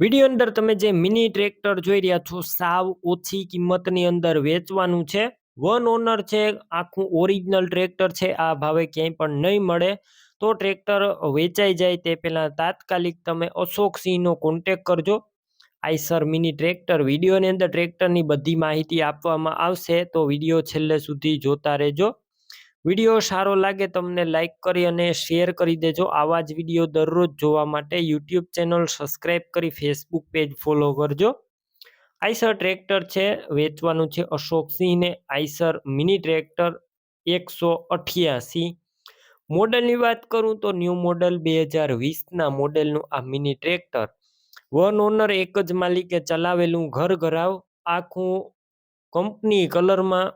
Video અંદર તમે જે મિની ટ્રેક્ટર જોઈ રહ્યા છો સાવ ઓછી કિંમતની અંદર વેચવાનું છે. વન ઓનર છે, આખું ઓરિજિનલ ટ્રેક્ટર છે. આ ભાવે ક્યાંય પણ નહીં મળે. તો ટ્રેક્ટર વેચાઈ જાય તે પહેલા તાત્કાલિક તમે અશોકસિંહનો કોન્ટેક કરજો. આઈસર મિની ટ્રેક્ટર વિડીયોની અંદર ટ્રેક્ટરની બધી માહિતી આપવામાં આવશે, તો વિડીયો છેલ્લે સુધી જોતા રહેજો. વિડીયો સારો લાગે તમને લાઈક કરી અને શેર કરી દેજો. આવા જ વિડીયો દરરોજ જોવા માટે યુટ્યુબ ચેનલ સબસ્ક્રાઈબ કરી ફેસબુક પેજ ફોલો કરજો. આઈસર ટ્રેક્ટર છે, વેચવાનું છે અશોકસિંહને. Eicher mini tractor 188. મોડલની વાત કરું તો ન્યૂ મોડલ 2020ના મોડેલનું આ મિની ટ્રેક્ટર. વન ઓનર, એક જ માલિકે ચલાવેલું, ઘર ઘરાવ, આખું કંપની કલરમાં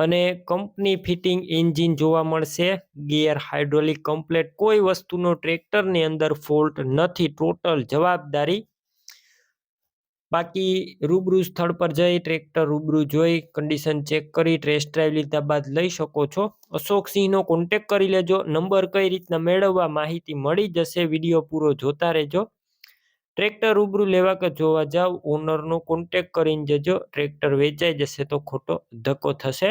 અને કંપની ફિટિંગ એન્જિન જોવા મળશે. ગિયર હાઇડ્રોલિક કમ્પ્લેટ, કોઈ વસ્તુનો ટ્રેક્ટરની અંદર ફોલ્ટ નથી. ટોટલ જવાબદારી. બાકી રૂબરૂ સ્થળ પર જઈ ટ્રેક્ટર રૂબરૂ જોઈ કન્ડિશન ચેક કરી ટેસ્ટ ડ્રાઈવ લીધા બાદ લઈ શકો છો. અશોકસિંહનો કોન્ટેક કરી લેજો. નંબર કઈ રીતના મેળવવા માહિતી મળી જશે, વિડીયો પૂરો જોતા રહેજો. ટ્રેક્ટર રૂબરૂ લેવા કે જોવા જાવ, ઓનરનો કોન્ટેક કરીને જજો. ટ્રેક્ટર વેચાઈ જશે તો ખોટો ધક્કો થશે.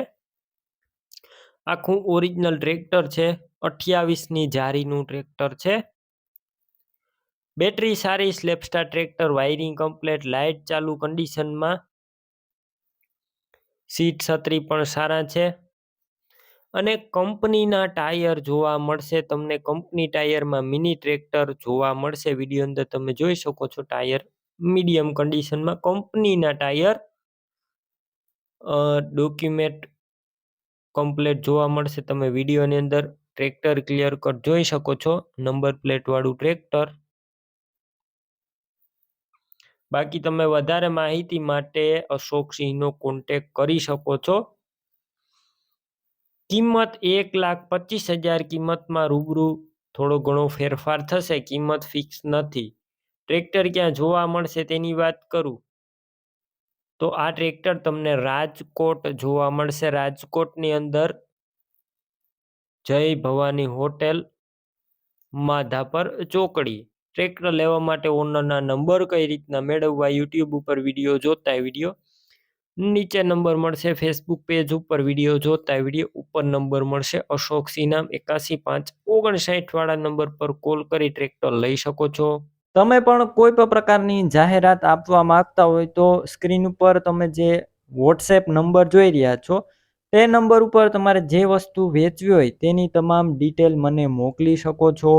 આખું ઓરિજિનલ ટ્રેક્ટર છે. 28ની જારીનું ટ્રેક્ટર છે. બેટરી સારી, સ્લેપસ્ટાર ટ્રેક્ટર, વાયરિંગ કમ્પ્લેટ, લાઇટ ચાલુ કન્ડિશનમાં, સીટ છત્રી પણ સારા છે અને કંપનીના ટાયર જોવા મળશે તમને. કંપની ટાયરમાં મિની ટ્રેક્ટર જોવા મળશે. વિડીયો અંદર તમે જોઈ શકો છો ટાયર મીડિયમ કન્ડિશનમાં કંપનીના ટાયર. ડોક્યુમેન્ટ કમ્પ્લેટ જોવા મળશે. તમે વિડીયોની અંદર ટ્રેક્ટર ક્લિયર કટ જોઈ શકો છો. નંબર પ્લેટ વાળું ટ્રેક્ટર. બાકી તમે વધારે માહિતી માટે અશોકસિંહનો કોન્ટેક કરી શકો છો. કિંમત 1,25,000 કિંમતમાં રૂબરૂ થોડો ઘણો ફેરફાર થશે. કિંમત ફિક્સ નથી. ટ્રેક્ટર ક્યાં જોવા મળશે તેની વાત કરું તો આ ટ્રેક્ટર તમને રાજકોટ જોવા મળશે. રાજકોટની અંદર જય ભવાની હોટેલ, માધાપર ચોકડી. ટ્રેક્ટર લેવા માટે ઓનરના નંબર કઈ રીતના મેળવવા, યુટ્યુબ ઉપર વિડીયો જોતા વિડીયો નીચે નંબર મળશે. ફેસબુક પેજ ઉપર વિડીયો જોતા વિડીયો ઉપર નંબર મળશે. અશોકસિંહ નામ 8159 વાળા નંબર પર કોલ કરી ટ્રેક્ટર લઈ શકો છો. તમે પણ કોઈ પણ પ્રકારની જાહેરાત આપવા માંગતા હોય તો સ્ક્રીન ઉપર તમે જે વોટ્સએપ નંબર જોઈ રહ્યા છો તે નંબર ઉપર તમારે જે વસ્તુ વેચવી હોય તેની તમામ ડિટેલ મને મોકલી શકો છો.